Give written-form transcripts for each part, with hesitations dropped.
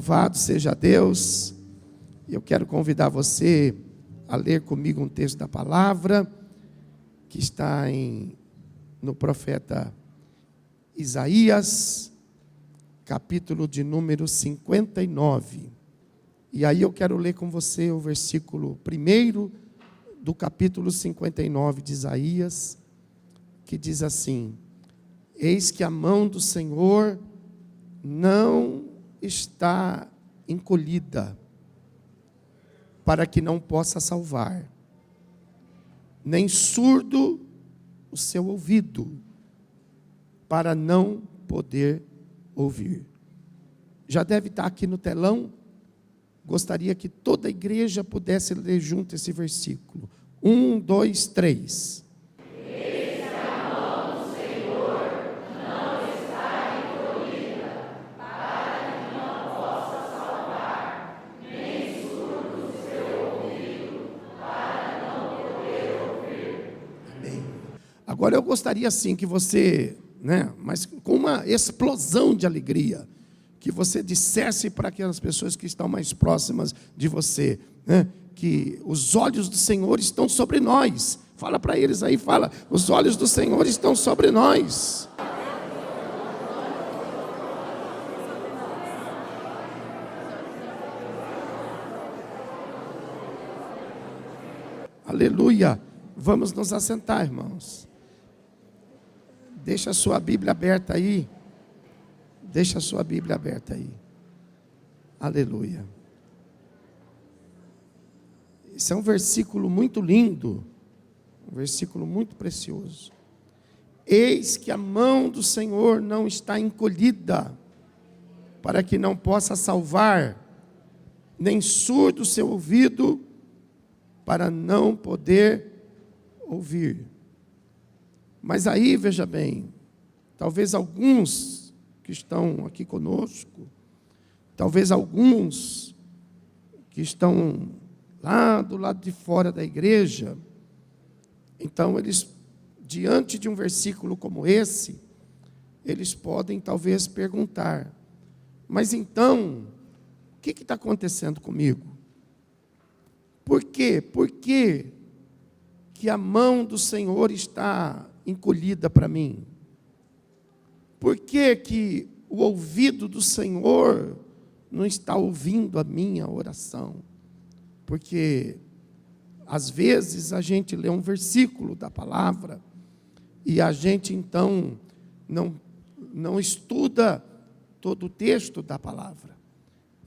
Louvado seja Deus. Eu quero convidar você a ler comigo um texto da palavra que está no profeta Isaías, capítulo de número 59. E aí eu quero ler com você o versículo 1 do capítulo 59 de Isaías, que diz assim: eis que a mão do Senhor não está encolhida, para que não possa salvar, nem surdo o seu ouvido, para não poder ouvir. Já deve estar aqui no telão. Gostaria que toda a igreja pudesse ler junto esse versículo. 1, 2, 3. Eis que a mão do Senhor não está encolhida, para que não possa salvar, nem surdo o seu ouvido, para não poder ouvir. Amém. Agora eu gostaria assim que você, mas com uma explosão de alegria, que você dissesse para aquelas pessoas que estão mais próximas de você, que os olhos do Senhor estão sobre nós. Fala para eles aí, fala, os olhos do Senhor estão sobre nós. Aleluia. Vamos nos assentar, irmãos. Deixa a sua Bíblia aberta aí. Deixa a sua Bíblia aberta aí. Aleluia. Esse é um versículo muito lindo, um versículo muito precioso. Eis que a mão do Senhor não está encolhida, para que não possa salvar, nem surdo o seu ouvido, para não poder ouvir. Mas aí, veja bem, talvez alguns que estão aqui conosco, talvez alguns que estão lá do lado de fora da igreja, então eles, diante de um versículo como esse, eles podem talvez perguntar: mas então, o que está acontecendo comigo? Por quê? Por que que a mão do Senhor está encolhida para mim? Por que que o ouvido do Senhor não está ouvindo a minha oração? Porque às vezes a gente lê um versículo da palavra e a gente então não estuda todo o texto da palavra.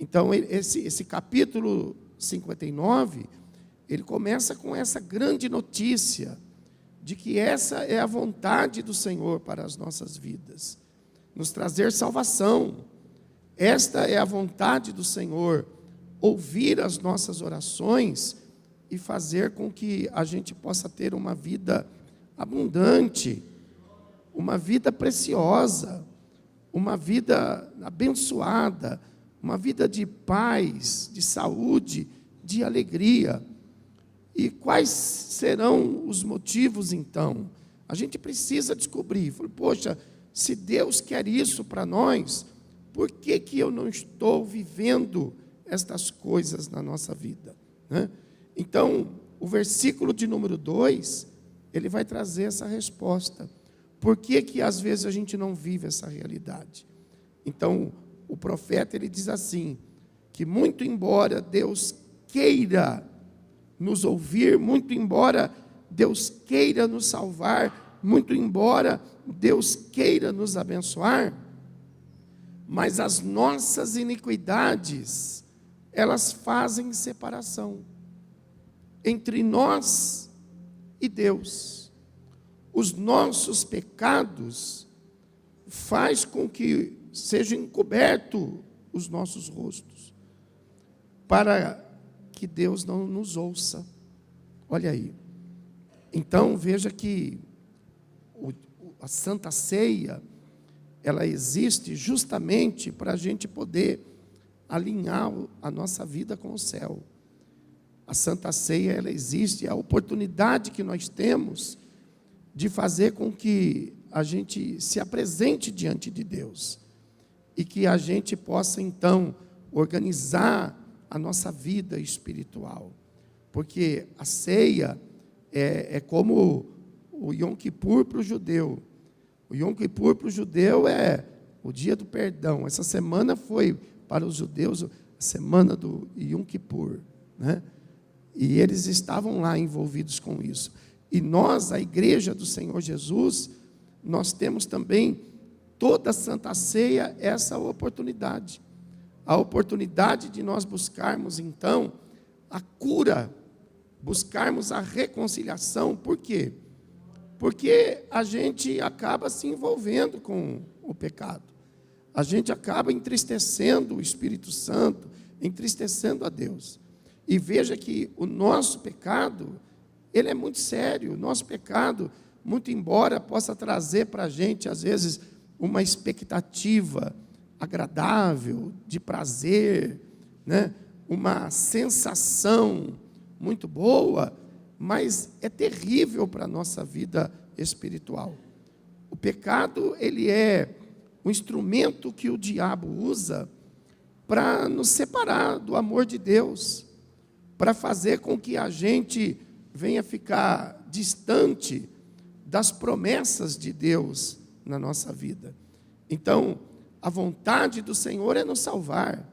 Então esse capítulo 59, ele começa com essa grande notícia de que essa é a vontade do Senhor para as nossas vidas, nos trazer salvação. Esta é a vontade do Senhor, ouvir as nossas orações e fazer com que a gente possa ter uma vida abundante, uma vida preciosa, uma vida abençoada, uma vida de paz, de saúde, de alegria. E quais serão os motivos então? A gente precisa descobrir. Poxa, se Deus quer isso para nós, por que que eu não estou vivendo estas coisas na nossa vida? Então, o versículo de número 2, ele vai trazer essa resposta. Por que que às vezes a gente não vive essa realidade? Então, o profeta, ele diz assim, que muito embora Deus queira nos ouvir, muito embora Deus queira nos salvar, muito embora Deus queira nos abençoar, mas as nossas iniquidades, elas fazem separação entre nós e Deus. Os nossos pecados faz com que sejam encobertos os nossos rostos, para que Deus não nos ouça. Olha aí. Então, veja que a Santa Ceia, ela existe justamente para a gente poder alinhar a nossa vida com o céu. A Santa Ceia, ela existe, é a oportunidade que nós temos de fazer com que a gente se apresente diante de Deus e que a gente possa, então, organizar a nossa vida espiritual. Porque a ceia é como o Yom Kippur para o judeu. O Yom Kippur para o judeu é o dia do perdão. Essa semana foi para os judeus a semana do Yom Kippur, né? E eles estavam lá envolvidos com isso. E nós, a igreja do Senhor Jesus, nós temos também toda a Santa Ceia essa oportunidade. A oportunidade de nós buscarmos, então, a cura, buscarmos a reconciliação. Por quê? Porque a gente acaba se envolvendo com o pecado. A gente acaba entristecendo o Espírito Santo, entristecendo a Deus. E veja que o nosso pecado, ele é muito sério. O nosso pecado, muito embora possa trazer para a gente, às vezes, uma expectativa agradável, de prazer, né? Uma sensação muito boa, mas é terrível para a nossa vida espiritual. O pecado, ele é um instrumento que o diabo usa para nos separar do amor de Deus, para fazer com que a gente venha ficar distante das promessas de Deus na nossa vida. Então, a vontade do Senhor é nos salvar.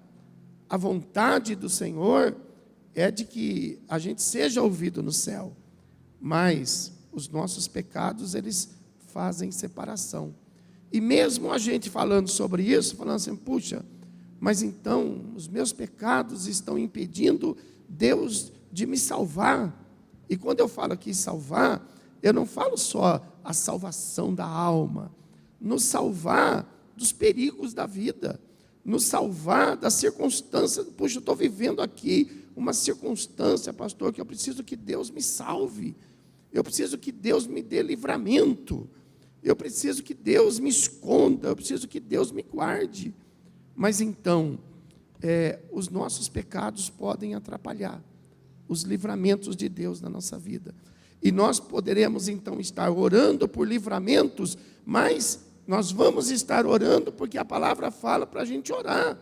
A vontade do Senhor é de que a gente seja ouvido no céu. Mas os nossos pecados, eles fazem separação. E mesmo a gente falando sobre isso, falando assim, puxa, mas então os meus pecados estão impedindo Deus de me salvar. E quando eu falo aqui salvar, eu não falo só a salvação da alma, nos salvar dos perigos da vida, nos salvar das circunstâncias. Puxa, eu estou vivendo aqui uma circunstância, pastor, que eu preciso que Deus me salve, eu preciso que Deus me dê livramento, eu preciso que Deus me esconda, eu preciso que Deus me guarde. Mas então, os nossos pecados podem atrapalhar os livramentos de Deus na nossa vida. E nós poderemos então estar orando por livramentos, mas nós vamos estar orando porque a palavra fala para a gente orar.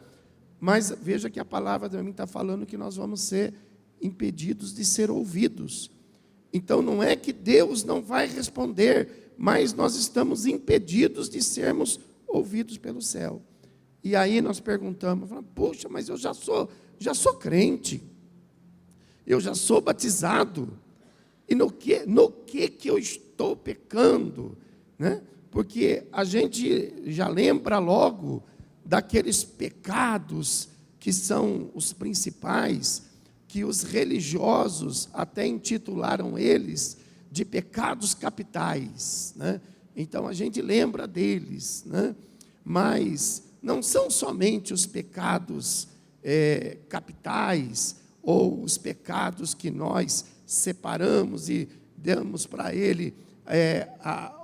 Mas veja que a palavra também está falando que nós vamos ser impedidos de ser ouvidos. Então não é que Deus não vai responder, mas nós estamos impedidos de sermos ouvidos pelo céu. E aí nós perguntamos, poxa, mas eu já sou crente, eu já sou batizado, e no que eu estou pecando, né? Porque a gente já lembra logo daqueles pecados que são os principais, que os religiosos até intitularam eles de pecados capitais, né? Então a gente lembra deles, né? Mas não são somente os pecados capitais, ou os pecados que nós separamos e damos para ele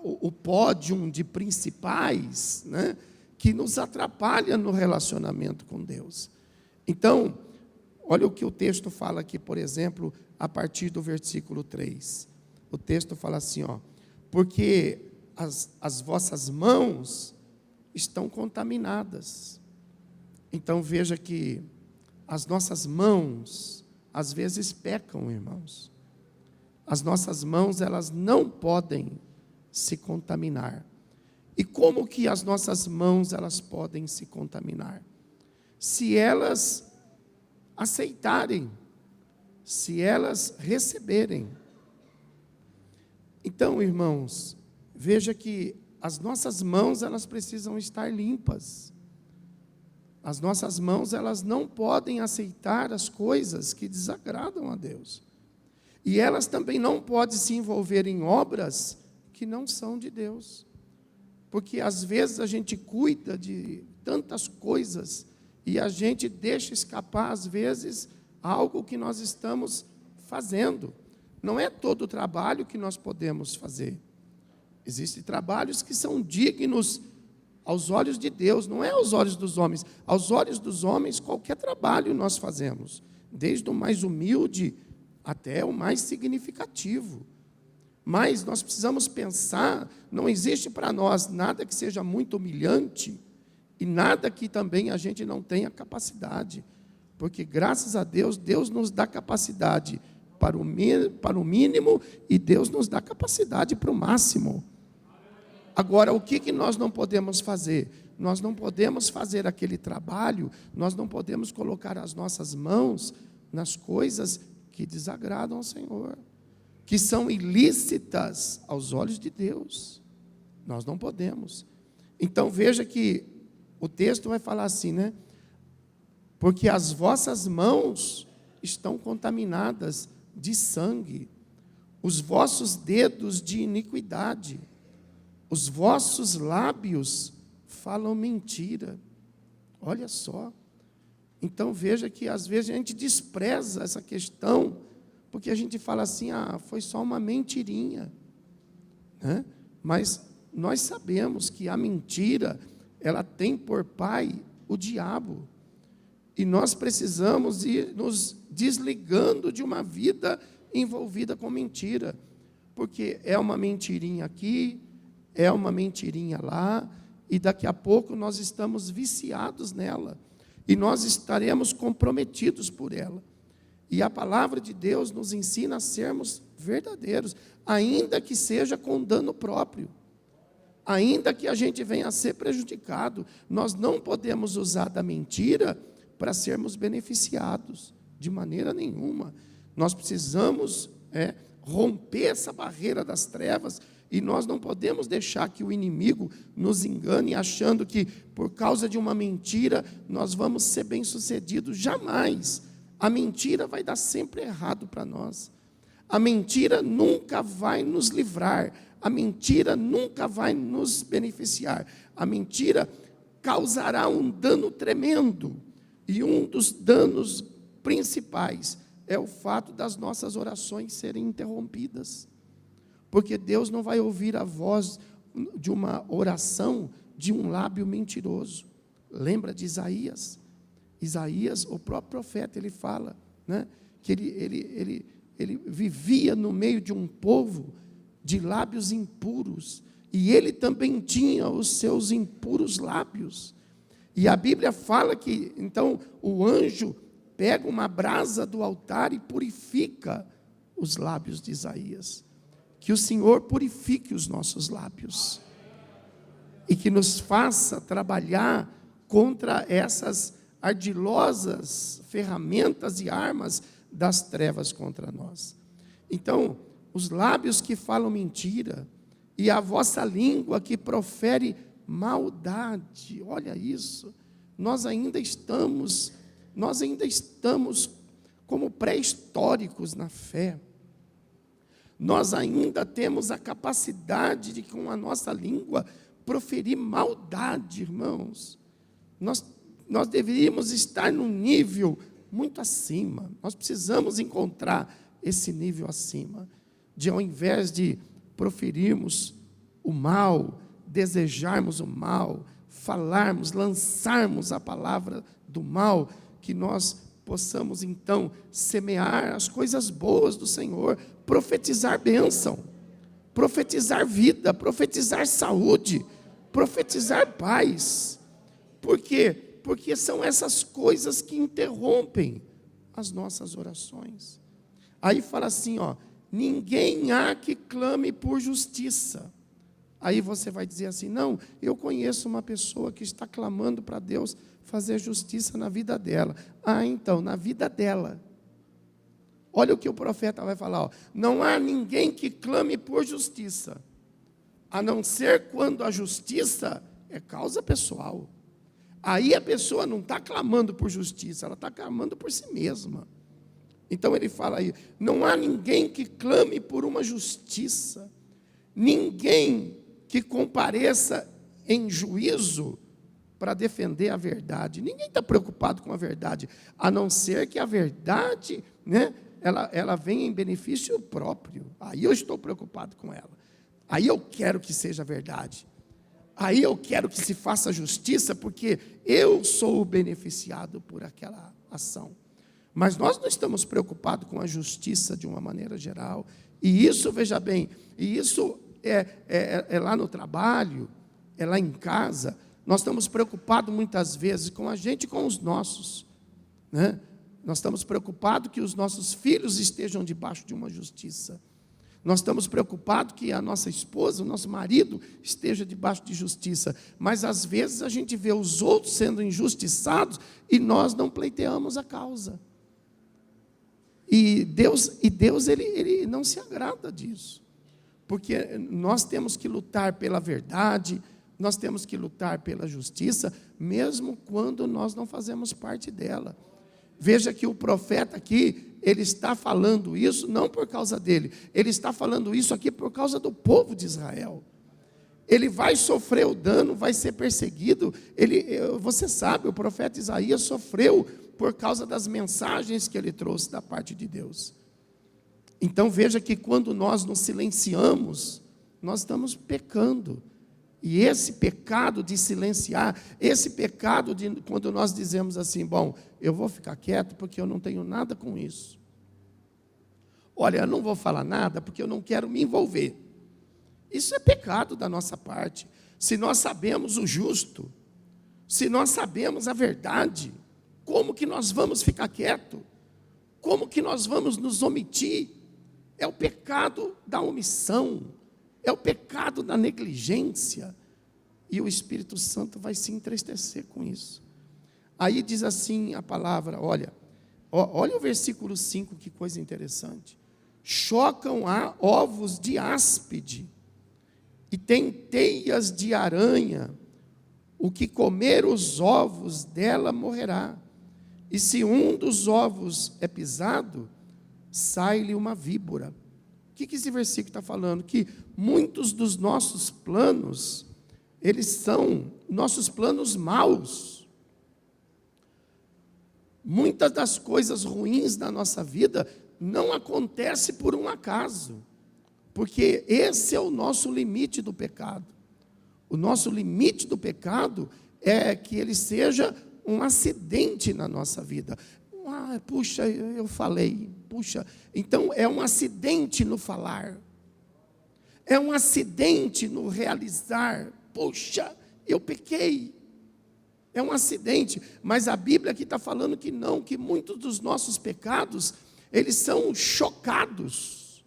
o pódium de principais, né, que nos atrapalha no relacionamento com Deus. Então, olha o que o texto fala aqui, por exemplo, a partir do versículo 3. O texto fala assim, porque as vossas mãos estão contaminadas. Então veja que as nossas mãos às vezes pecam, irmãos. As nossas mãos, elas não podem se contaminar. E como que as nossas mãos, elas podem se contaminar? Se elas aceitarem, se elas receberem. Então, irmãos, veja que as nossas mãos, elas precisam estar limpas. As nossas mãos, elas não podem aceitar as coisas que desagradam a Deus. E elas também não podem se envolver em obras que não são de Deus. Porque às vezes a gente cuida de tantas coisas e a gente deixa escapar, às vezes, algo que nós estamos fazendo. Não é todo o trabalho que nós podemos fazer. Existem trabalhos que são dignos aos olhos de Deus, não é aos olhos dos homens. Aos olhos dos homens, qualquer trabalho nós fazemos, desde o mais humilde até o mais significativo. Mas nós precisamos pensar, não existe para nós nada que seja muito humilhante E nada que também a gente não tenha capacidade, porque graças a Deus, Deus nos dá capacidade para o mínimo e Deus nos dá capacidade para o máximo. Agora, o que nós não podemos fazer? Nós não podemos fazer aquele trabalho, nós não podemos colocar as nossas mãos nas coisas que desagradam ao Senhor, que são ilícitas aos olhos de Deus. Nós não podemos. Então, veja que o texto vai falar assim, né? Porque as vossas mãos estão contaminadas de sangue, os vossos dedos de iniquidade, os vossos lábios falam mentira. Olha só. Então veja que às vezes a gente despreza essa questão, porque a gente fala assim, foi só uma mentirinha, né? Mas nós sabemos que a mentira, ela tem por pai o diabo. E nós precisamos ir nos desligando de uma vida envolvida com mentira. Porque é uma mentirinha aqui, é uma mentirinha lá, e daqui a pouco nós estamos viciados nela. E nós estaremos comprometidos por ela. E a palavra de Deus nos ensina a sermos verdadeiros, ainda que seja com dano próprio. Ainda que a gente venha a ser prejudicado, nós não podemos usar da mentira para sermos beneficiados, de maneira nenhuma. Nós precisamos romper essa barreira das trevas, e nós não podemos deixar que o inimigo nos engane, achando que por causa de uma mentira, nós vamos ser bem-sucedidos. Jamais. A mentira vai dar sempre errado para nós. A mentira nunca vai nos livrar. A mentira nunca vai nos beneficiar. A mentira causará um dano tremendo. E um dos danos principais é o fato das nossas orações serem interrompidas. Porque Deus não vai ouvir a voz de uma oração de um lábio mentiroso. Lembra de Isaías? Isaías, o próprio profeta, ele fala, né, que ele vivia no meio de um povo de lábios impuros, e ele também tinha os seus impuros lábios. E a Bíblia fala que, então, o anjo pega uma brasa do altar e purifica os lábios de Isaías. Que o Senhor purifique os nossos lábios, e que nos faça trabalhar contra essas ardilosas ferramentas e armas das trevas contra nós. Então, os lábios que falam mentira, e a vossa língua que profere maldade. Olha isso. Nós ainda estamos como pré-históricos na fé. Nós ainda temos a capacidade de, com a nossa língua, proferir maldade, irmãos. Nós deveríamos estar num nível muito acima. Nós precisamos encontrar esse nível acima, de ao invés de proferirmos o mal, desejarmos o mal, falarmos, lançarmos a palavra do mal, que nós possamos então semear as coisas boas do Senhor, profetizar bênção, profetizar vida, profetizar saúde, profetizar paz. Por quê? Porque são essas coisas que interrompem as nossas orações. Aí fala assim, ninguém há que clame por justiça. Aí você vai dizer assim, não, eu conheço uma pessoa que está clamando para Deus fazer justiça na vida dela. Então, na vida dela. Olha o que o profeta vai falar, não há ninguém que clame por justiça, a não ser quando a justiça é causa pessoal. Aí a pessoa não está clamando por justiça, ela está clamando por si mesma. Então ele fala aí, não há ninguém que clame por uma justiça, ninguém que compareça em juízo para defender a verdade. Ninguém está preocupado com a verdade, a não ser que a verdade, né, ela venha em benefício próprio. Aí eu estou preocupado com ela. Aí eu quero que seja verdade. Aí eu quero que se faça justiça, porque eu sou o beneficiado por aquela ação. Mas nós não estamos preocupados com a justiça de uma maneira geral. E isso, veja bem, e isso é lá no trabalho, é lá em casa, Nós estamos preocupados muitas vezes com a gente e com os nossos, né? Nós estamos preocupados que os nossos filhos estejam debaixo de uma justiça. Nós estamos preocupados que a nossa esposa, o nosso marido esteja debaixo de justiça. Mas às vezes a gente vê os outros sendo injustiçados e nós não pleiteamos a causa. E Deus ele não se agrada disso. Porque nós temos que lutar pela verdade, nós temos que lutar pela justiça, mesmo quando nós não fazemos parte dela. Veja que o profeta aqui, ele está falando isso não por causa dele, ele está falando isso aqui por causa do povo de Israel. Ele vai sofrer o dano, vai ser perseguido. Você sabe, o profeta Isaías sofreu por causa das mensagens que ele trouxe da parte de Deus. Então veja que quando nós nos silenciamos, nós estamos pecando. E esse pecado de silenciar, esse pecado de quando nós dizemos assim, bom, eu vou ficar quieto porque eu não tenho nada com isso. Olha, eu não vou falar nada porque eu não quero me envolver. Isso é pecado da nossa parte. Se nós sabemos o justo, se nós sabemos a verdade, como que nós vamos ficar quieto? Como que nós vamos nos omitir? É o pecado da omissão, é o pecado da negligência, e o Espírito Santo vai se entristecer com isso. Aí diz assim a palavra, olha o versículo 5, que coisa interessante. Chocam a ovos de áspide, e tem teias de aranha, o que comer os ovos dela morrerá, e se um dos ovos é pisado, sai-lhe uma víbora. O que esse versículo está falando? Que muitos dos nossos planos, eles são nossos planos maus. Muitas das coisas ruins da nossa vida não acontecem por um acaso, porque esse é o nosso limite do pecado. O nosso limite do pecado é que ele seja um acidente na nossa vida. Puxa, eu falei, puxa, então é um acidente no falar, é um acidente no realizar, puxa, eu pequei, é um acidente, mas a Bíblia aqui está falando que não, que muitos dos nossos pecados, eles são chocados,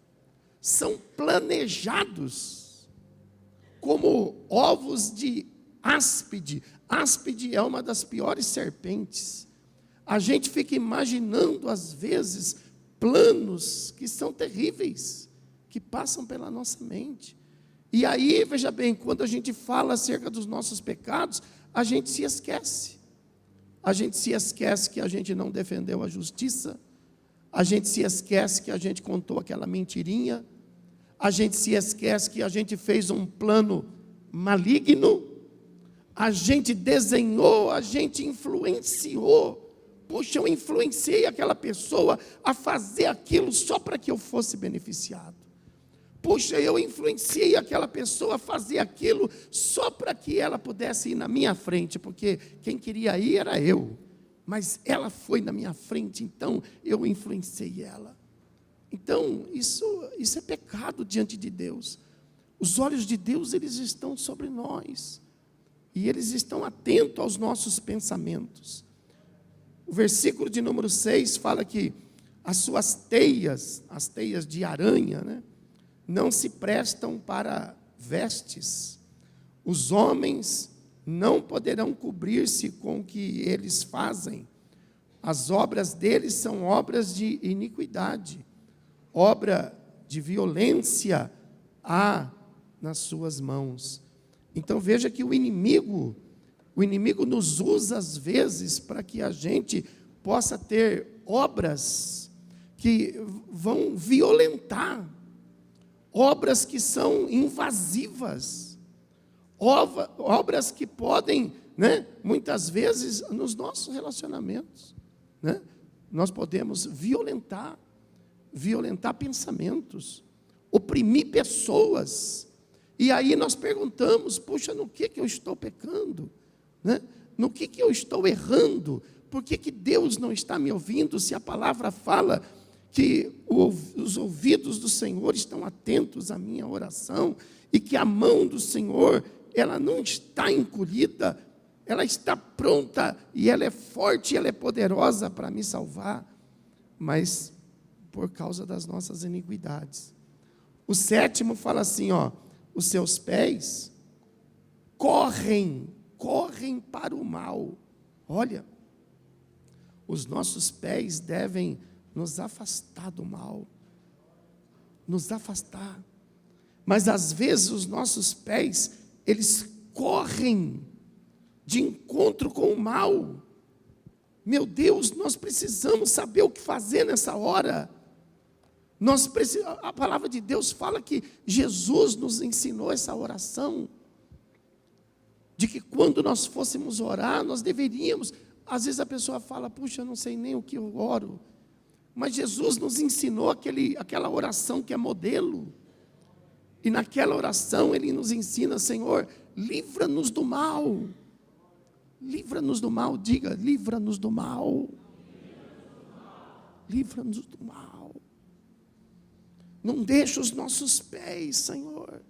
são planejados, como ovos de áspide. Áspide é uma das piores serpentes. A gente fica imaginando, às vezes, planos que são terríveis, que passam pela nossa mente. E aí, veja bem, quando a gente fala acerca dos nossos pecados, a gente se esquece. A gente se esquece que a gente não defendeu a justiça, a gente se esquece que a gente contou aquela mentirinha, a gente se esquece que a gente fez um plano maligno, a gente desenhou, a gente influenciou. Puxa, eu influenciei aquela pessoa a fazer aquilo só para que eu fosse beneficiado. Puxa, eu influenciei aquela pessoa a fazer aquilo só para que ela pudesse ir na minha frente, porque quem queria ir era eu, mas ela foi na minha frente, então eu influenciei ela. Então, isso é pecado diante de Deus. Os olhos de Deus, eles estão sobre nós, e eles estão atentos aos nossos pensamentos. O versículo de número 6 fala que as suas teias, as teias de aranha, né, não se prestam para vestes. Os homens não poderão cobrir-se com o que eles fazem. As obras deles são obras de iniquidade. Obra de violência há nas suas mãos. Então veja que o inimigo nos usa às vezes para que a gente possa ter obras que vão violentar, obras que são invasivas, obras que podem, né, muitas vezes nos nossos relacionamentos, né, nós podemos violentar pensamentos, oprimir pessoas. E aí nós perguntamos, puxa, no que eu estou pecando? Né? No que eu estou errando? Por que Deus não está me ouvindo, se a palavra fala que os ouvidos do Senhor estão atentos à minha oração, e que a mão do Senhor, ela não está encolhida ela está pronta, e ela é forte, ela é poderosa para me salvar, mas por causa das nossas iniquidades. O 7º fala assim, ó, os seus pés correm para o mal. Olha, os nossos pés devem nos afastar do mal, nos afastar. Mas às vezes os nossos pés, eles correm de encontro com o mal. Meu Deus, nós precisamos saber o que fazer nessa hora. A palavra de Deus fala que Jesus nos ensinou essa oração, de que quando nós fôssemos orar, nós deveríamos, às vezes a pessoa fala, puxa, eu não sei nem o que eu oro, mas Jesus nos ensinou aquela oração que é modelo, e naquela oração Ele nos ensina, Senhor, livra-nos do mal, diga, livra-nos do mal, livra-nos do mal, não deixa os nossos pés, Senhor,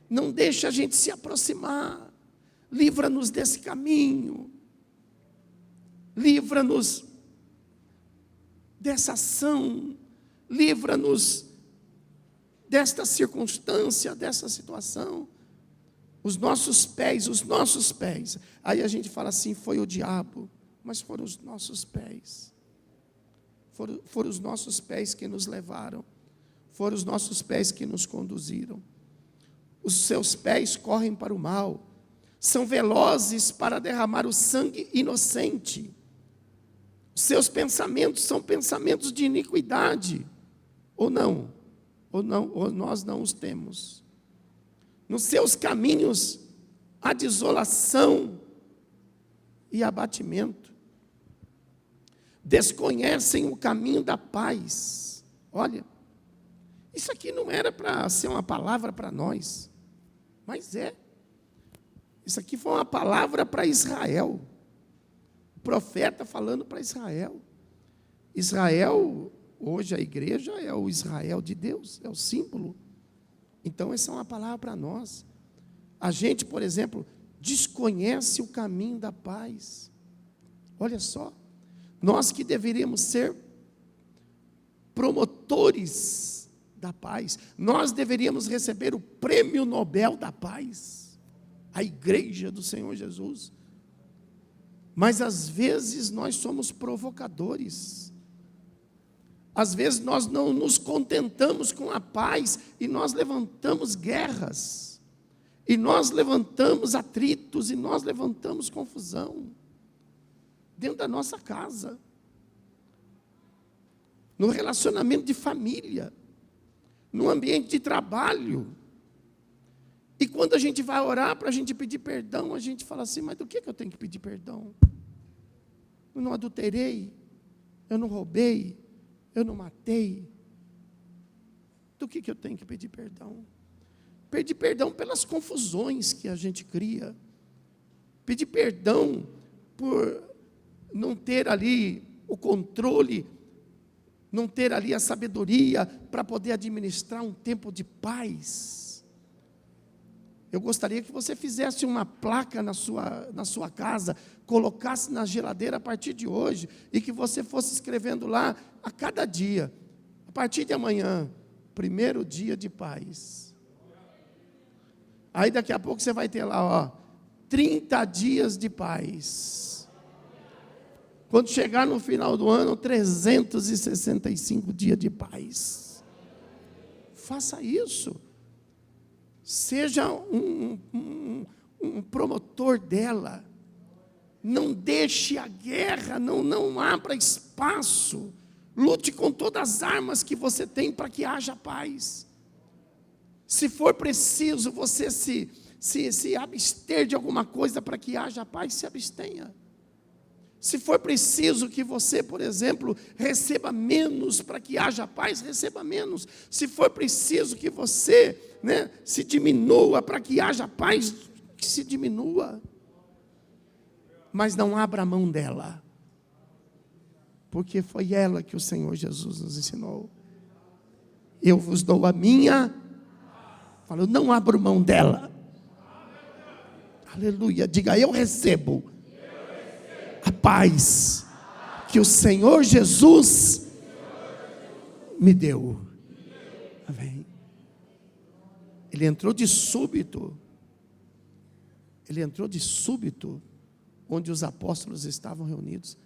não deixa a gente se aproximar, livra-nos desse caminho, livra-nos dessa ação, livra-nos desta circunstância, dessa situação. Os nossos pés, aí a gente fala assim, foi o diabo, mas foram os nossos pés, foram os nossos pés que nos levaram, foram os nossos pés que nos conduziram. Os seus pés correm para o mal, são velozes para derramar o sangue inocente. Os seus pensamentos são pensamentos de iniquidade, ou nós não os temos. Nos seus caminhos há desolação e abatimento. Desconhecem o caminho da paz. Olha, isso aqui não era para ser uma palavra para nós, mas é. Isso aqui foi uma palavra para Israel. O profeta falando para Israel. Israel, hoje a igreja é o Israel de Deus, é o símbolo. Então essa é uma palavra para nós. A gente, por exemplo, desconhece o caminho da paz. Olha só, nós que deveríamos ser promotores da paz, nós deveríamos receber o prêmio Nobel da paz, a igreja do Senhor Jesus, mas às vezes nós somos provocadores, às vezes nós não nos contentamos com a paz, e nós levantamos guerras, e nós levantamos atritos, e nós levantamos confusão, dentro da nossa casa, no relacionamento de família, no ambiente de trabalho. E quando a gente vai orar para a gente pedir perdão, a gente fala assim, mas do que eu tenho que pedir perdão? Eu não adulterei, eu não roubei, eu não matei. Do que eu tenho que pedir perdão? Pedir perdão pelas confusões que a gente cria. Pedir perdão por não ter ali o controle, não ter ali a sabedoria para poder administrar um tempo de paz. Eu gostaria que você fizesse uma placa na sua casa, colocasse na geladeira a partir de hoje, e que você fosse escrevendo lá a cada dia, a partir de amanhã, primeiro dia de paz. Aí daqui a pouco você vai ter lá, ó, 30 dias de paz. Quando chegar no final do ano, 365 dias de paz. Faça isso. Seja um promotor dela. Não deixe a guerra, não abra espaço. Lute com todas as armas que você tem para que haja paz. Se for preciso você se abster de alguma coisa para que haja paz, se abstenha. Se for preciso que você, por exemplo, receba menos para que haja paz, receba menos. Se for preciso que você, se diminua para que haja paz, que se diminua. Mas não abra a mão dela, porque foi ela que o Senhor Jesus nos ensinou. Eu vos dou a minha, falou, não abro mão dela. Aleluia. Diga, eu recebo a paz que o Senhor Jesus me deu. Amém. Ele entrou de súbito. Ele entrou de súbito onde os apóstolos estavam reunidos.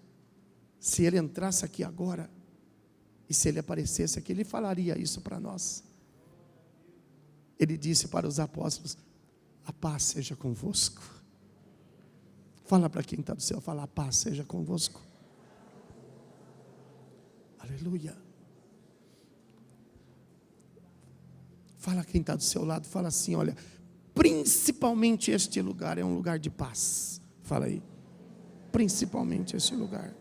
Se ele entrasse aqui agora, e se ele aparecesse aqui, ele falaria isso para nós. Ele disse para os apóstolos: a paz seja convosco. Fala para quem está do céu, fala: a paz seja convosco. Aleluia. Fala quem está do seu lado, fala assim: olha, principalmente este lugar é um lugar de paz. Fala aí. Principalmente este lugar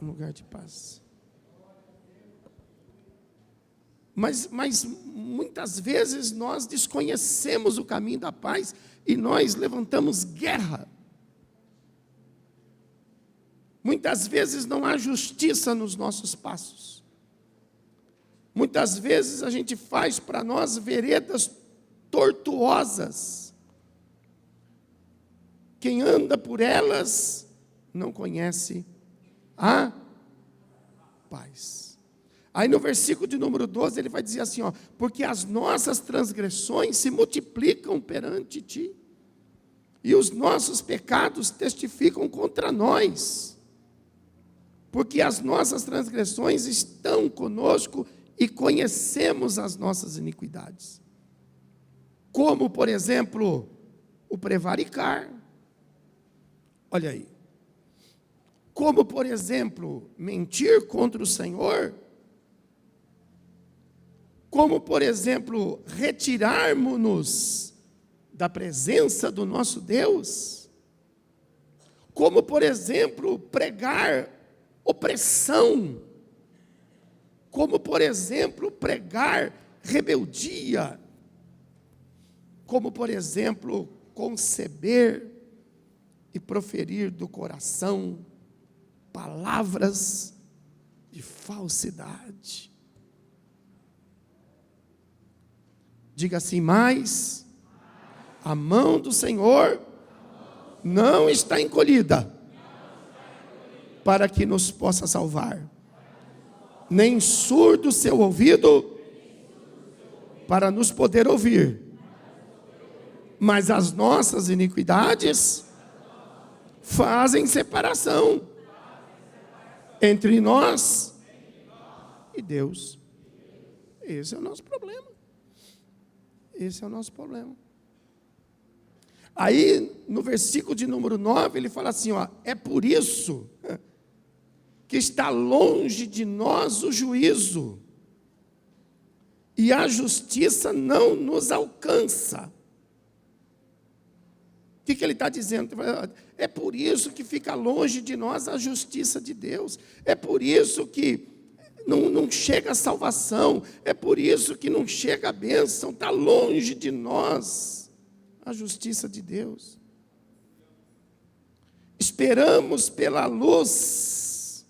é um lugar de paz. Mas muitas vezes nós desconhecemos o caminho da paz e nós levantamos guerra. Muitas vezes não há justiça nos nossos passos. Muitas vezes a gente faz para nós veredas tortuosas. Quem anda por elas não conhece a paz. Aí no versículo de número 12 ele vai dizer assim, ó: porque as nossas transgressões se multiplicam perante ti, e os nossos pecados testificam contra nós, porque as nossas transgressões estão conosco e conhecemos as nossas iniquidades. Como, por exemplo, o prevaricar. Olha aí. Como, por exemplo, mentir contra o Senhor. Como, por exemplo, retirarmos-nos da presença do nosso Deus. Como, por exemplo, pregar opressão. Como, por exemplo, pregar rebeldia. Como, por exemplo, conceber e proferir do coração palavras de falsidade. Diga assim: mas a mão do Senhor não está encolhida para que nos possa salvar, nem surdo o seu ouvido para nos poder ouvir, mas as nossas iniquidades fazem separação entre nós e Deus. Esse é o nosso problema. Esse é o nosso problema. Aí, no versículo de número 9, ele fala assim, ó: é por isso que está longe de nós o juízo, e a justiça não nos alcança. O que ele está dizendo? É por isso que fica longe de nós a justiça de Deus. É por isso que não chega a salvação. É por isso que não chega a bênção. Está longe de nós a justiça de Deus. Esperamos pela luz,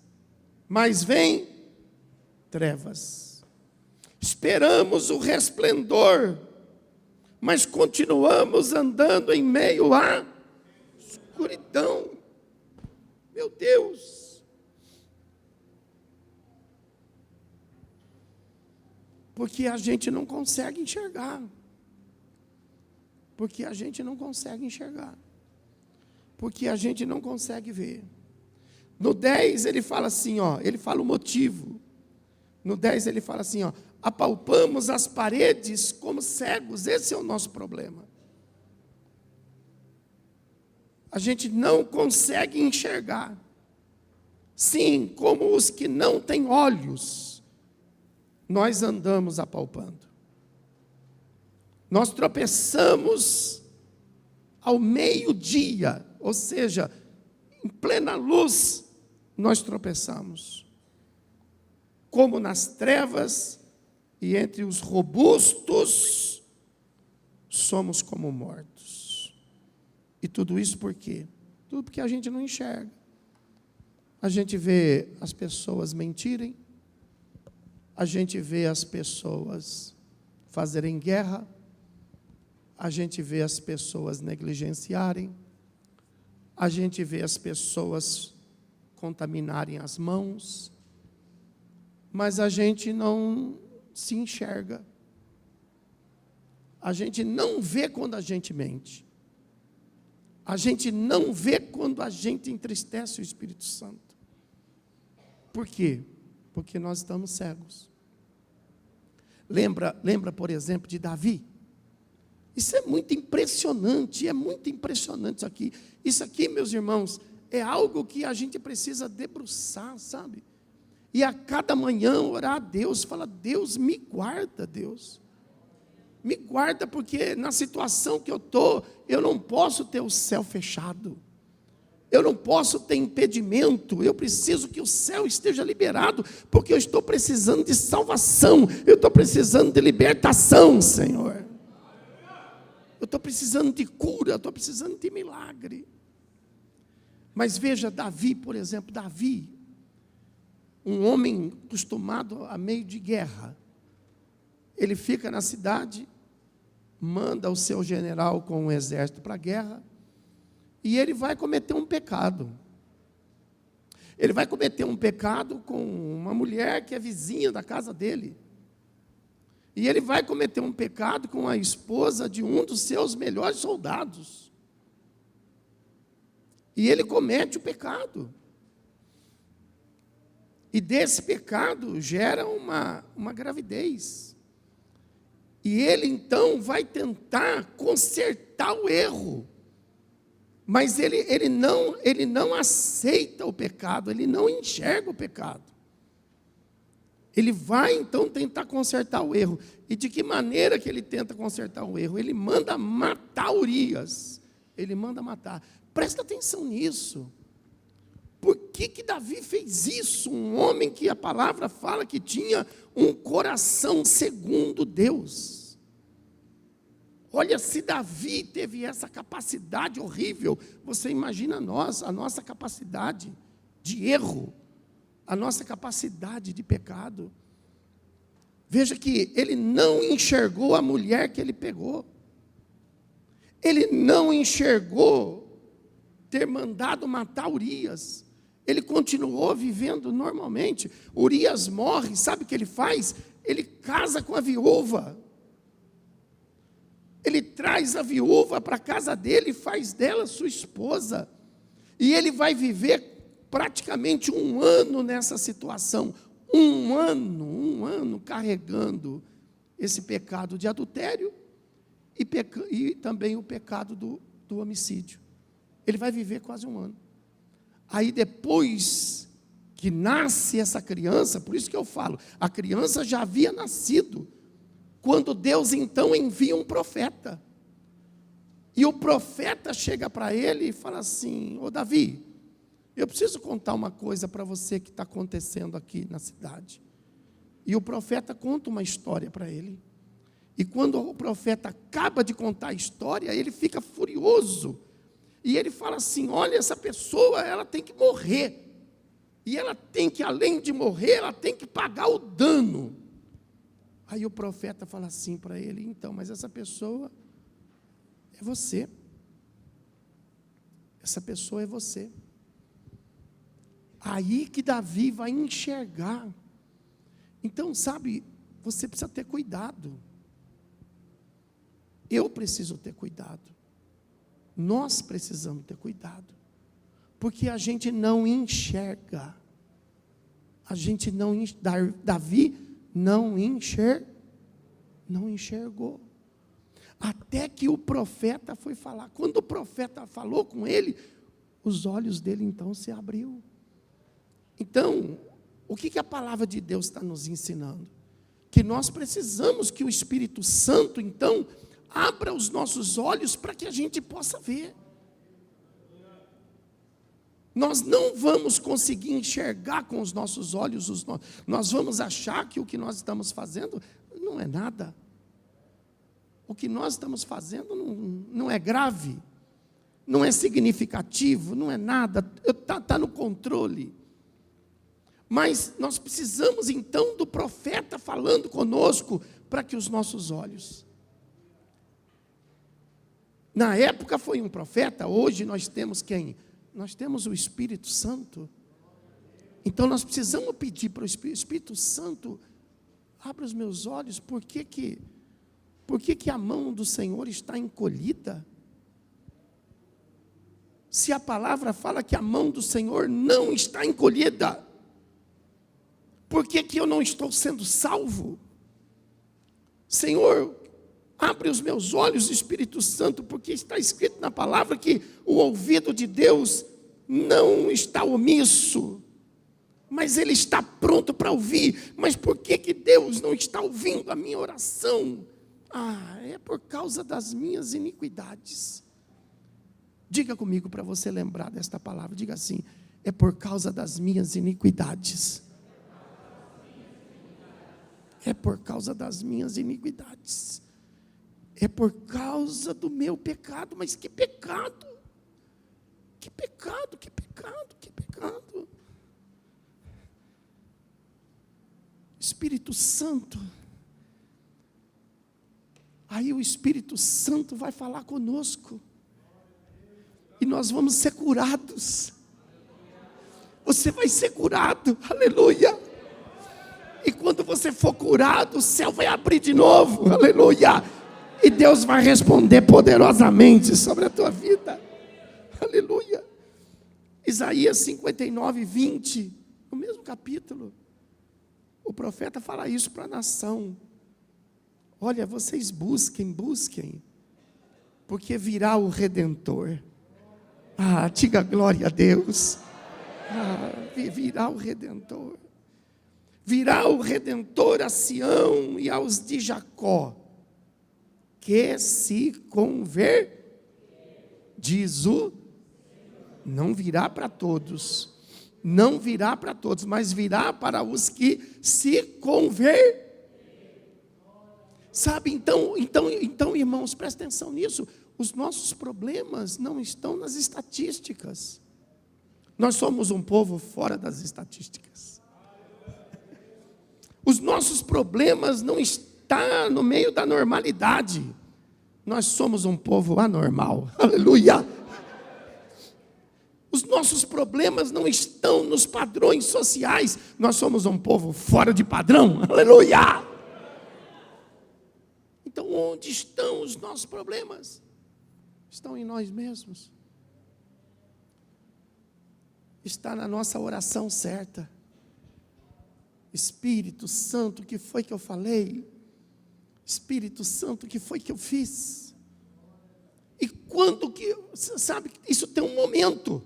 mas vem trevas. Esperamos o resplendor, mas continuamos andando em meio à escuridão. Meu Deus. Porque a gente não consegue enxergar. Porque a gente não consegue enxergar. Porque a gente não consegue ver. No 10 ele fala assim, ó, ele fala o motivo. No 10 ele fala assim, ó: apalpamos as paredes como cegos. Esse é o nosso problema. A gente não consegue enxergar. Sim, como os que não têm olhos, nós andamos apalpando. Nós tropeçamos ao meio-dia, ou seja, em plena luz, nós tropeçamos. Como nas trevas, e entre os robustos, somos como mortos. E tudo isso por quê? Tudo porque a gente não enxerga. A gente vê as pessoas mentirem, a gente vê as pessoas fazerem guerra, a gente vê as pessoas negligenciarem, a gente vê as pessoas contaminarem as mãos, mas a gente não se enxerga. A gente não vê quando a gente mente. A gente não vê quando a gente entristece o Espírito Santo. Por quê? Porque nós estamos cegos. Lembra, por exemplo, de Davi? Isso é muito impressionante isso aqui. Isso aqui, meus irmãos, é algo que a gente precisa debruçar, sabe? E a cada manhã orar a Deus, falar: Deus, me guarda, Deus. Me guarda, porque na situação que eu estou, eu não posso ter o céu fechado. Eu não posso ter impedimento. Eu preciso que o céu esteja liberado, porque eu estou precisando de salvação. Eu estou precisando de libertação, Senhor. Eu estou precisando de cura, eu estou precisando de milagre. Mas veja Davi, por exemplo, um homem acostumado a meio de guerra. Ele fica na cidade, manda o seu general com o exército para a guerra, e ele vai cometer um pecado. Ele vai cometer um pecado com uma mulher que é vizinha da casa dele. E ele vai cometer um pecado com a esposa de um dos seus melhores soldados. E ele comete o pecado. E desse pecado gera uma gravidez. E ele então vai tentar consertar o erro. Mas ele não aceita o pecado, ele não enxerga o pecado. Ele vai então tentar consertar o erro. E de que maneira que ele tenta consertar o erro? Ele manda matar Urias. Ele manda matar. Presta atenção nisso. Por que Davi fez isso? Um homem que a palavra fala que tinha um coração segundo Deus. Olha, se Davi teve essa capacidade horrível, você imagina a nossa capacidade de erro, a nossa capacidade de pecado. Veja que ele não enxergou a mulher que ele pegou. Ele não enxergou ter mandado matar Urias. Ele continuou vivendo normalmente. Urias morre, sabe o que ele faz? Ele casa com a viúva. Ele traz a viúva para a casa dele e faz dela sua esposa. E ele vai viver praticamente 1 ano nessa situação. 1 ano carregando esse pecado de adultério e também o pecado do homicídio. Ele vai viver quase 1 ano. Aí depois que nasce essa criança, por isso que eu falo, a criança já havia nascido, quando Deus então envia um profeta. E o profeta chega para ele e fala assim: ô Davi, eu preciso contar uma coisa para você que está acontecendo aqui na cidade. E o profeta conta uma história para ele. E quando o profeta acaba de contar a história, ele fica furioso. E ele fala assim: olha, essa pessoa, ela tem que morrer. E ela tem que, além de morrer, ela tem que pagar o dano. Aí o profeta fala assim para ele: então, mas essa pessoa é você. Essa pessoa é você. Aí que Davi vai enxergar. Então, sabe, você precisa ter cuidado. Eu preciso ter cuidado. Nós precisamos ter cuidado. Porque a gente não enxerga. Davi não enxergou. Até que o profeta foi falar. Quando o profeta falou com ele, os olhos dele então se abriu. Então, o que a palavra de Deus está nos ensinando? Que nós precisamos que o Espírito Santo então abra os nossos olhos para que a gente possa ver. Nós não vamos conseguir enxergar com os nossos olhos, nós vamos achar que o que nós estamos fazendo não é nada. O que nós estamos fazendo não é grave, não é significativo, não é nada, está no controle. Mas nós precisamos então do profeta falando conosco para que os nossos olhos Na época foi um profeta, hoje nós temos quem? Nós temos o Espírito Santo. Então nós precisamos pedir para o Espírito Santo, abra os meus olhos, por que que a mão do Senhor está encolhida? Se a palavra fala que a mão do Senhor não está encolhida, por que que eu não estou sendo salvo? Senhor, abre os meus olhos, Espírito Santo, porque está escrito na palavra que o ouvido de Deus não está omisso, mas Ele está pronto para ouvir. Mas por que que Deus não está ouvindo a minha oração? É por causa das minhas iniquidades. Diga comigo para você lembrar desta palavra, diga assim: é por causa das minhas iniquidades. É por causa das minhas iniquidades. É por causa do meu pecado. Mas que pecado? Que pecado, que pecado, que pecado. Espírito Santo. Aí o Espírito Santo vai falar conosco. E nós vamos ser curados. Você vai ser curado. Aleluia. E quando você for curado, o céu vai abrir de novo. Aleluia. E Deus vai responder poderosamente sobre a tua vida. Aleluia. Isaías 59, 20. No mesmo capítulo. O profeta fala isso para a nação. Olha, vocês busquem, porque virá o Redentor. Diga glória a Deus. Virá o Redentor. Virá o Redentor a Sião e aos de Jacó, que se diz não virá para todos. Não virá para todos, mas virá para os que se Sabe, então, irmãos, presta atenção nisso. Os nossos problemas não estão nas estatísticas. Nós somos um povo fora das estatísticas. Os nossos problemas não estão no meio da normalidade. Nós somos um povo anormal. Aleluia! Os nossos problemas não estão nos padrões sociais. Nós somos um povo fora de padrão. Aleluia! Então, onde estão os nossos problemas? Estão em nós mesmos. Está na nossa oração certa. Espírito Santo, o que foi que eu falei? Espírito Santo, o que foi que eu fiz? E quando que, sabe, isso tem um momento.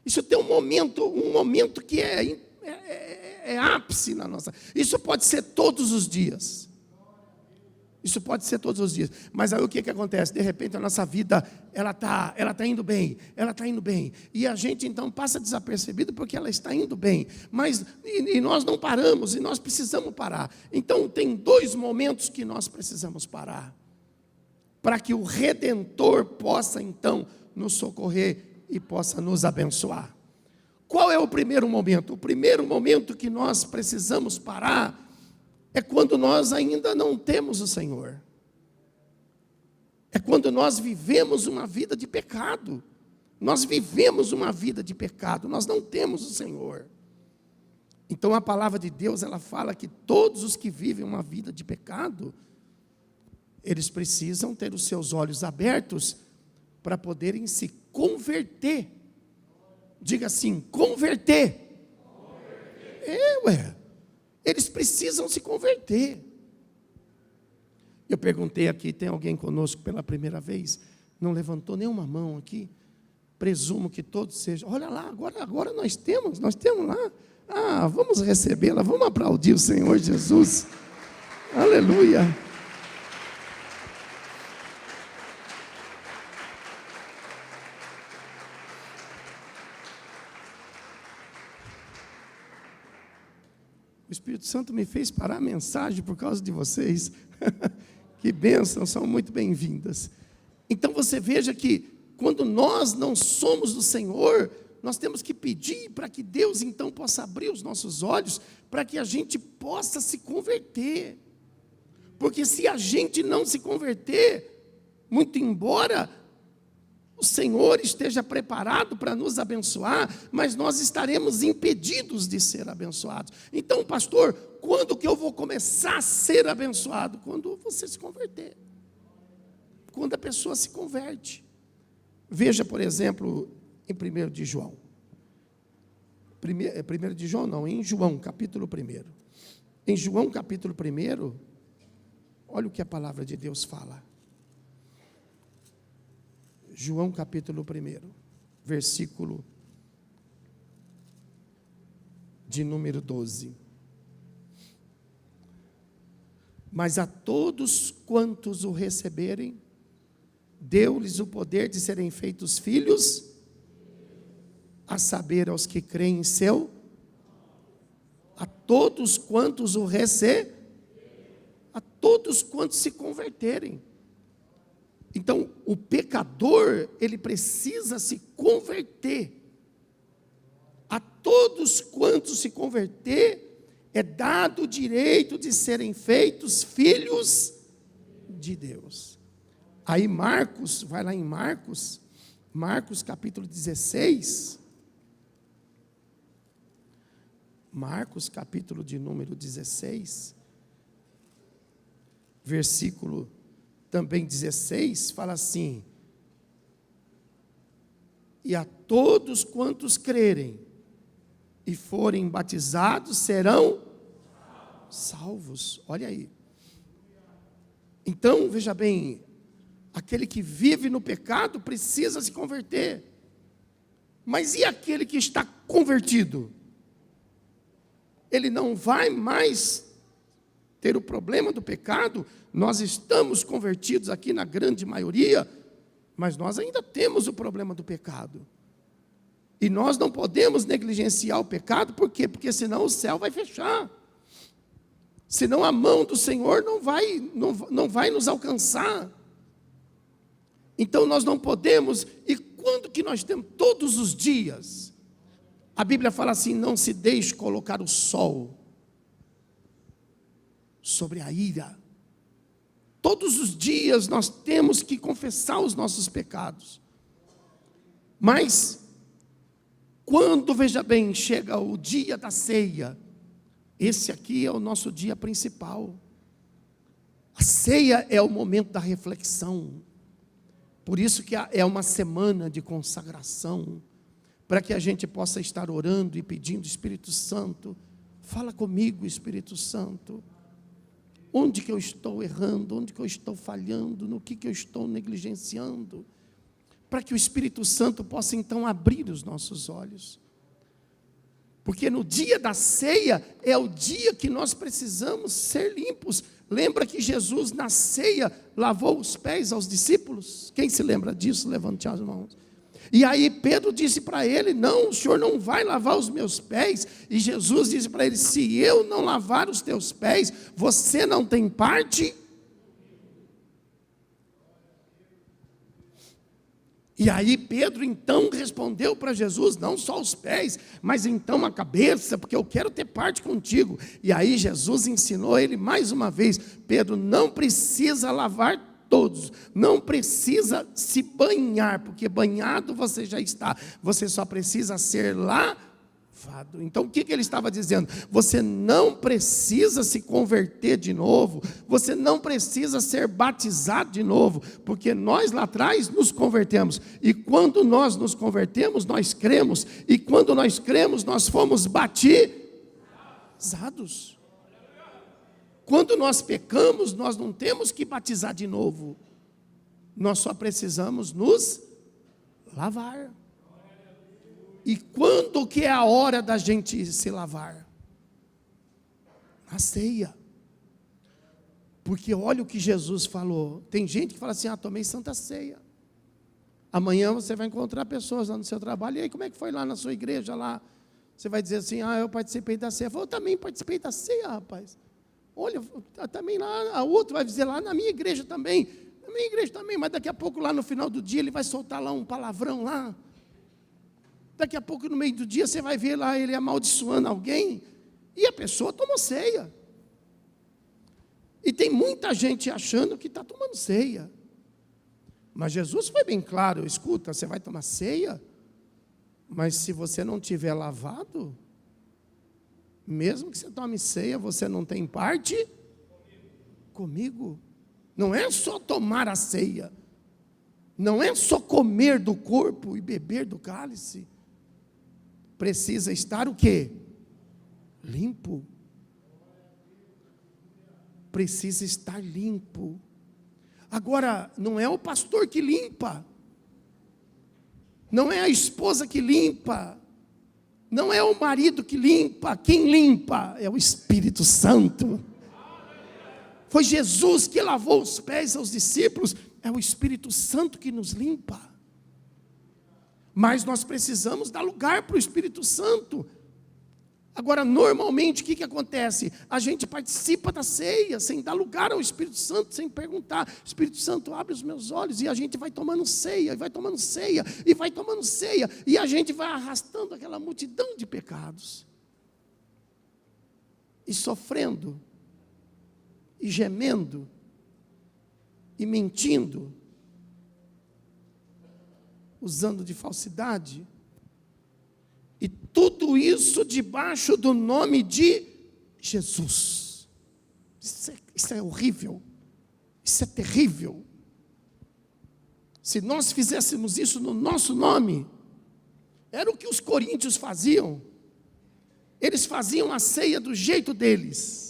Isso tem um momento que é ápice na nossa. Isso pode ser todos os dias. Isso pode ser todos os dias. Mas aí o que acontece? De repente a nossa vida, ela tá indo bem. E a gente então passa desapercebido porque ela está indo bem. Mas e nós não paramos, e nós precisamos parar. Então tem dois momentos que nós precisamos parar. Para que o Redentor possa então nos socorrer e possa nos abençoar. Qual é o primeiro momento? O primeiro momento que nós precisamos parar é quando nós ainda não temos o Senhor. É quando nós vivemos uma vida de pecado. Nós vivemos uma vida de pecado, nós não temos o Senhor. Então a palavra de Deus, ela fala que todos os que vivem uma vida de pecado, eles precisam ter os seus olhos abertos para poderem se converter. Diga assim, converter. Eles precisam se converter. Eu perguntei aqui, tem alguém conosco pela primeira vez? Não levantou nenhuma mão aqui? Presumo que todos sejam. Olha lá, agora nós temos lá. Vamos recebê-la, vamos aplaudir o Senhor Jesus. Aleluia. O Espírito Santo me fez parar a mensagem por causa de vocês. Que bênção, são muito bem-vindas. Então você veja que quando nós não somos do Senhor, nós temos que pedir para que Deus então possa abrir os nossos olhos, para que a gente possa se converter. Porque se a gente não se converter, muito embora o Senhor esteja preparado para nos abençoar, mas nós estaremos impedidos de ser abençoados. Então, pastor, quando que eu vou começar a ser abençoado? Quando você se converter. Quando a pessoa se converte. Veja, por exemplo, em 1 de João. 1 de João não, em João, capítulo 1. Em João, capítulo 1, olha o que a palavra de Deus fala. João, capítulo 1, versículo de número 12. Mas a todos quantos o receberem, deu-lhes o poder de serem feitos filhos, a saber, aos que creem em seu, a todos quantos o receberem, a todos quantos se converterem. Então, o pecador, ele precisa se converter. A todos quantos se converter, é dado o direito de serem feitos filhos de Deus. Aí Marcos, vai lá em Marcos capítulo 16. Marcos capítulo de número 16, versículo também 16, fala assim: e a todos quantos crerem e forem batizados serão salvos. Olha aí. Então, veja bem, aquele que vive no pecado precisa se converter. Mas e aquele que está convertido? Ele não vai mais ter o problema do pecado. Nós estamos convertidos aqui na grande maioria, mas nós ainda temos o problema do pecado. E nós não podemos negligenciar o pecado, por quê? Porque senão o céu vai fechar. Senão a mão do Senhor não vai nos alcançar. Então nós não podemos, e quando que nós temos? Todos os dias. A Bíblia fala assim: não se deixe colocar o sol sobre a ira. Todos os dias nós temos que confessar os nossos pecados. Mas, quando, veja bem, chega o dia da ceia, esse aqui é o nosso dia principal. A ceia é o momento da reflexão. Por isso que é uma semana de consagração, para que a gente possa estar orando e pedindo: Espírito Santo, fala comigo, Espírito Santo. Onde que eu estou errando? Onde que eu estou falhando? No que eu estou negligenciando? Para que o Espírito Santo possa então abrir os nossos olhos. Porque no dia da ceia é o dia que nós precisamos ser limpos. Lembra que Jesus na ceia lavou os pés aos discípulos? Quem se lembra disso? Levante as mãos. E aí Pedro disse para ele: não, o Senhor não vai lavar os meus pés. E Jesus disse para ele: se eu não lavar os teus pés, você não tem parte. E aí Pedro então respondeu para Jesus: não só os pés, mas então a cabeça, porque eu quero ter parte contigo. E aí Jesus ensinou ele mais uma vez: Pedro, não precisa lavar todos, não precisa se banhar, porque banhado você já está, você só precisa ser lavado. Então o que ele estava dizendo? Você não precisa se converter de novo, você não precisa ser batizado de novo, porque nós lá atrás nos convertemos, e quando nós nos convertemos, nós cremos, e quando nós cremos, nós fomos batizados. Quando nós pecamos, nós não temos que batizar de novo. Nós só precisamos nos lavar. E quando que é a hora da gente se lavar? Na ceia. Porque olha o que Jesus falou. Tem gente que fala assim: tomei Santa Ceia. Amanhã você vai encontrar pessoas lá no seu trabalho. E aí, como é que foi lá na sua igreja lá? Você vai dizer assim: eu participei da ceia. Eu também participei da ceia, rapaz. Olha, também lá, a outra vai dizer lá na minha igreja também. Na minha igreja também, mas daqui a pouco lá no final do dia ele vai soltar lá um palavrão lá. Daqui a pouco no meio do dia você vai ver lá ele amaldiçoando alguém. E a pessoa tomou ceia. E tem muita gente achando que está tomando ceia. Mas Jesus foi bem claro: escuta, você vai tomar ceia, mas se você não tiver lavado, mesmo que você tome ceia, você não tem parte comigo. Não é só tomar a ceia, não é só comer do corpo e beber do cálice. Precisa estar o quê? Limpo. Precisa estar limpo. Agora, não é o pastor que limpa, não é a esposa que limpa, não é o marido que limpa. Quem limpa é o Espírito Santo. Foi Jesus que lavou os pés aos discípulos, é o Espírito Santo que nos limpa. Mas nós precisamos dar lugar para o Espírito Santo. Agora, normalmente, o que acontece? A gente participa da ceia, sem dar lugar ao Espírito Santo, sem perguntar: Espírito Santo, abre os meus olhos, e a gente vai tomando ceia, e vai tomando ceia, e vai tomando ceia, e a gente vai arrastando aquela multidão de pecados, e sofrendo, e gemendo, e mentindo, usando de falsidade, e tudo isso debaixo do nome de Jesus. Isso é horrível, isso é terrível. Se nós fizéssemos isso no nosso nome, era o que os coríntios faziam. Eles faziam a ceia do jeito deles,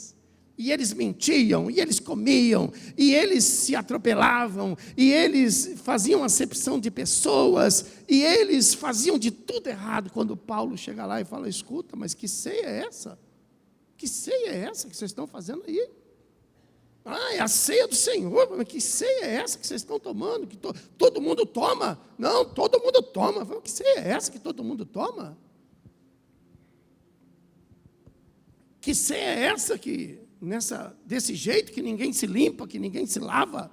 e eles mentiam, e eles comiam, e eles se atropelavam, e eles faziam acepção de pessoas, e eles faziam de tudo errado. Quando Paulo chega lá e fala: escuta, mas que ceia é essa? Que ceia é essa que vocês estão fazendo aí? Ah, é a ceia do Senhor. Mas que ceia é essa que vocês estão tomando? Que todo mundo toma? Não, todo mundo toma. Que ceia é essa que todo mundo toma? Que ceia é essa que... desse jeito que ninguém se limpa, que ninguém se lava?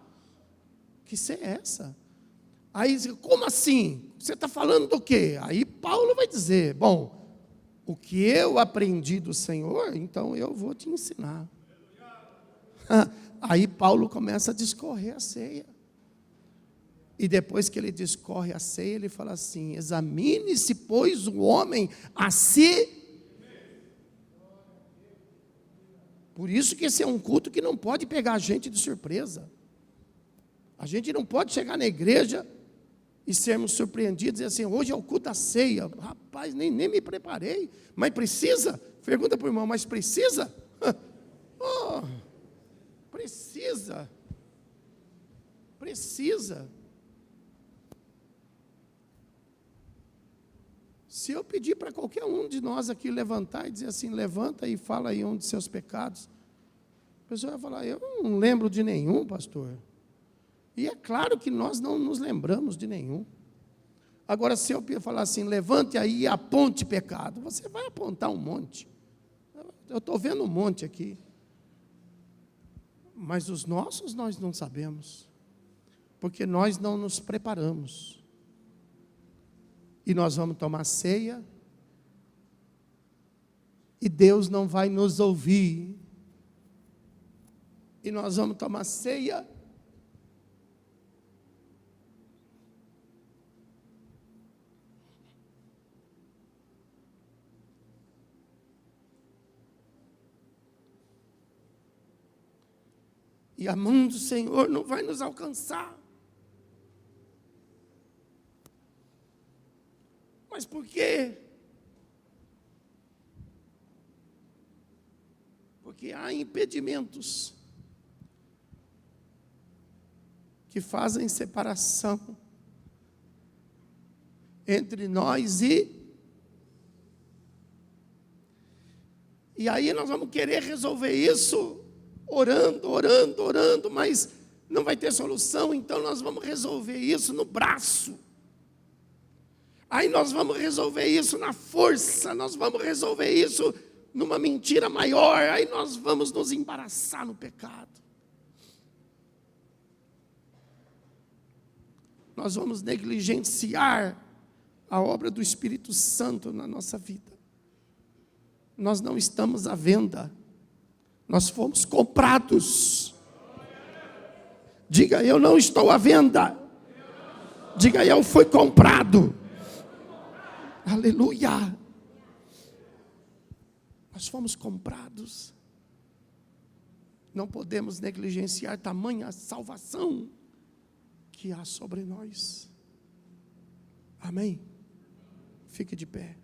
Que ceia é essa? Aí, como assim? Você está falando do quê? Aí Paulo vai dizer: bom, o que eu aprendi do Senhor, então eu vou te ensinar. Aí Paulo começa a discorrer a ceia. E depois que ele discorre a ceia, ele fala assim: examine-se, pois, o homem a si. Por isso que esse é um culto que não pode pegar a gente de surpresa. A gente não pode chegar na igreja e sermos surpreendidos e dizer assim: hoje é o culto da ceia. Rapaz, nem me preparei. Mas precisa? Pergunta para o irmão: mas precisa? Oh, precisa. Precisa. Se eu pedir para qualquer um de nós aqui levantar e dizer assim: levanta e fala aí um de seus pecados, a pessoa vai falar: eu não lembro de nenhum, pastor. E é claro que nós não nos lembramos de nenhum. Agora, se eu falar assim: levante aí e aponte pecado, você vai apontar um monte. Eu estou vendo um monte aqui. Mas os nossos nós não sabemos, porque nós não nos preparamos. E nós vamos tomar ceia, e Deus não vai nos ouvir. E nós vamos tomar ceia, e a mão do Senhor não vai nos alcançar. Mas por quê? Porque há impedimentos que fazem separação entre nós e aí nós vamos querer resolver isso orando, mas não vai ter solução, então nós vamos resolver isso no braço. Aí nós vamos resolver isso na força, nós vamos resolver isso numa mentira maior, aí nós vamos nos embaraçar no pecado. Nós vamos negligenciar a obra do Espírito Santo na nossa vida. Nós não estamos à venda, nós fomos comprados. Diga: eu não estou à venda, Diga aí, eu fui comprado. Aleluia. Nós fomos comprados. Não podemos negligenciar tamanha salvação que há sobre nós. Amém? Fique de pé.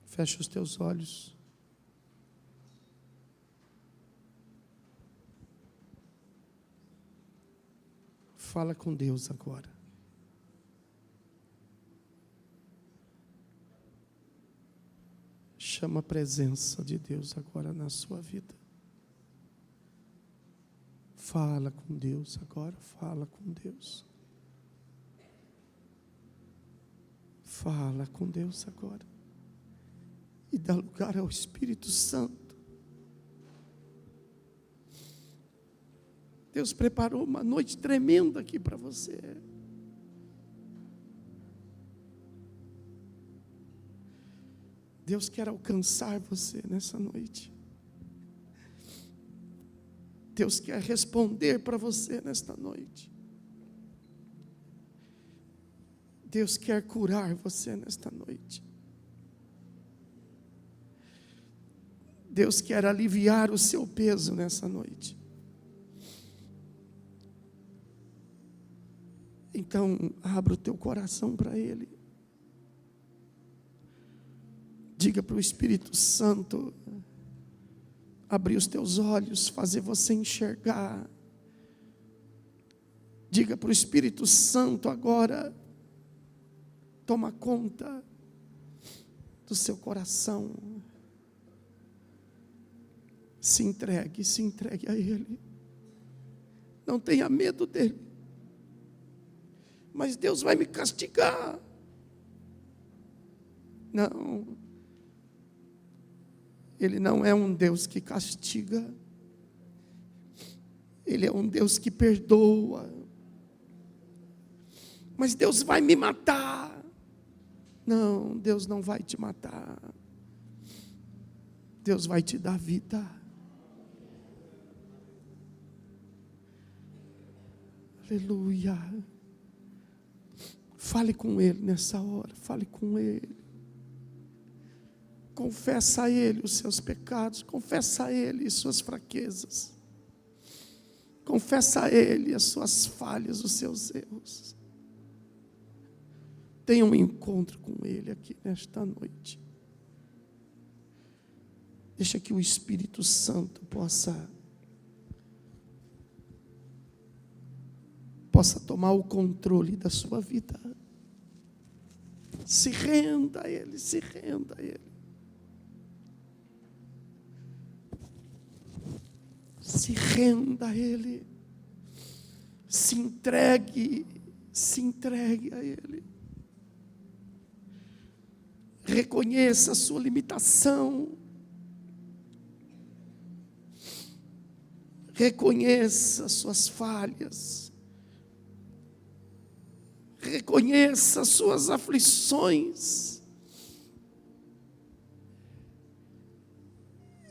Feche os teus olhos. Fala com Deus agora. Chama a presença de Deus agora na sua vida. Fala com Deus agora, fala com Deus. Fala com Deus agora. E dá lugar ao Espírito Santo. Deus preparou uma noite tremenda aqui para você. Deus quer alcançar você nessa noite. Deus quer responder para você nesta noite. Deus quer curar você nesta noite. Deus quer aliviar o seu peso nessa noite. Então, abra o teu coração para Ele. Diga para o Espírito Santo abrir os teus olhos, fazer você enxergar. Diga para o Espírito Santo agora, toma conta do seu coração. Se entregue a Ele. Não tenha medo dEle. Mas Deus vai me castigar. Não. Ele não é um Deus que castiga. Ele é um Deus que perdoa. Mas Deus vai me matar. Não, Deus não vai te matar. Deus vai te dar vida. Aleluia. Fale com Ele nessa hora, fale com Ele. Confessa a Ele os seus pecados, confessa a Ele as suas fraquezas. Confessa a Ele as suas falhas, os seus erros. Tenha um encontro com Ele aqui nesta noite. Deixa que o Espírito Santo possa tomar o controle da sua vida. Se renda a Ele, se renda a Ele. Se renda a Ele. Se entregue a Ele. Reconheça a sua limitação. Reconheça as suas falhas. Reconheça as suas aflições.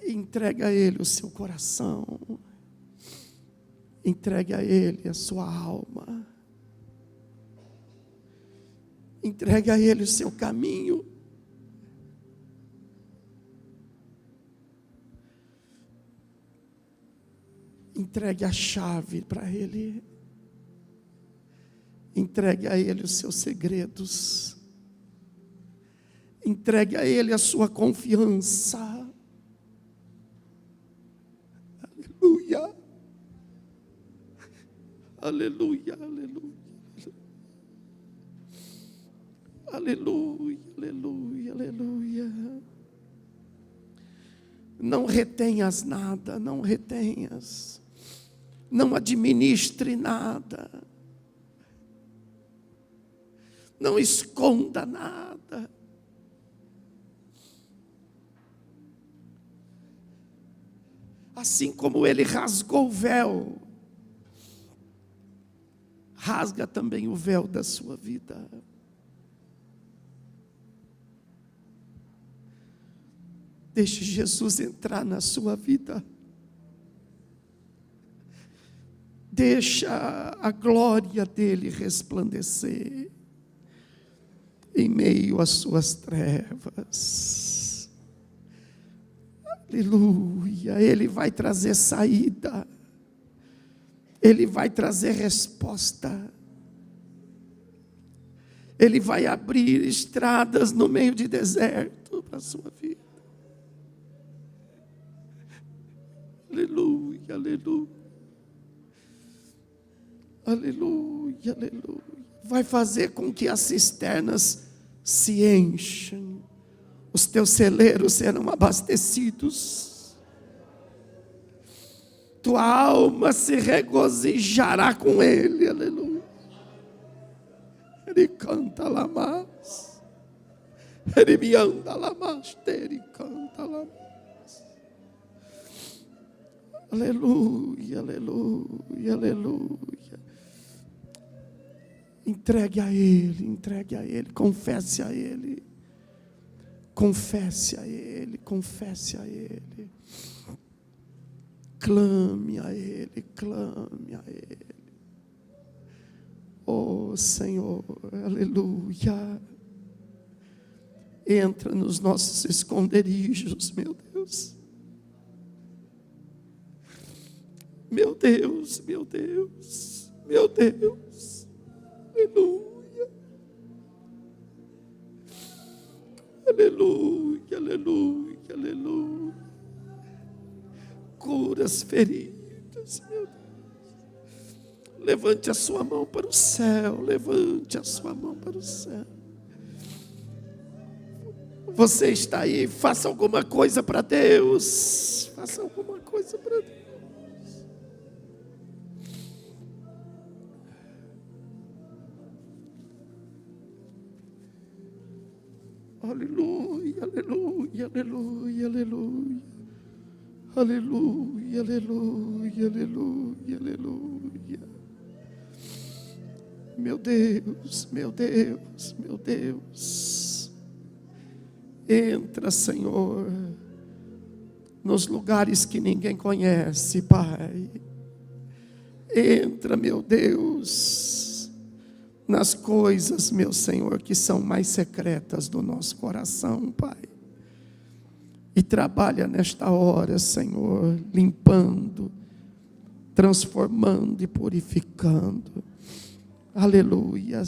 Entregue a Ele o seu coração. Entregue a Ele a sua alma. Entregue a Ele o seu caminho. Entregue a chave para Ele. Entregue a Ele os seus segredos. Entregue a Ele a sua confiança. Aleluia. Aleluia, aleluia. Aleluia, aleluia, aleluia. Não retenhas nada, não retenhas. Não administre nada. Não esconda nada. Assim como Ele rasgou o véu, rasga também o véu da sua vida. Deixe Jesus entrar na sua vida. Deixa a glória dele resplandecer em meio às suas trevas. Aleluia. Ele vai trazer saída. Ele vai trazer resposta. Ele vai abrir estradas no meio de deserto para a sua vida. Aleluia, aleluia. Aleluia, aleluia. Vai fazer com que as cisternas se enchem. Os teus celeiros serão abastecidos. Tua alma se regozijará com Ele. Aleluia. Ele canta lá mais. Ele me anda lá mais. Ele canta lá mais. Aleluia, aleluia, aleluia. Entregue a Ele, confesse a Ele. Confesse a Ele, confesse a Ele. Clame a Ele, clame a Ele. Oh Senhor, aleluia. Entra nos nossos esconderijos, meu Deus. Meu Deus, meu Deus, meu Deus. Aleluia. Aleluia, aleluia, aleluia. Cura as feridas, meu Deus. Levante a sua mão para o céu, levante a sua mão para o céu. Você está aí, faça alguma coisa para Deus. Faça alguma coisa para Deus. Aleluia, aleluia, aleluia, aleluia. Aleluia, aleluia, aleluia, aleluia. Meu Deus, meu Deus, meu Deus. Entra, Senhor, nos lugares que ninguém conhece, Pai. Entra, meu Deus, nas coisas, meu Senhor, que são mais secretas do nosso coração, Pai. E trabalha nesta hora, Senhor, limpando, transformando e purificando. Aleluia.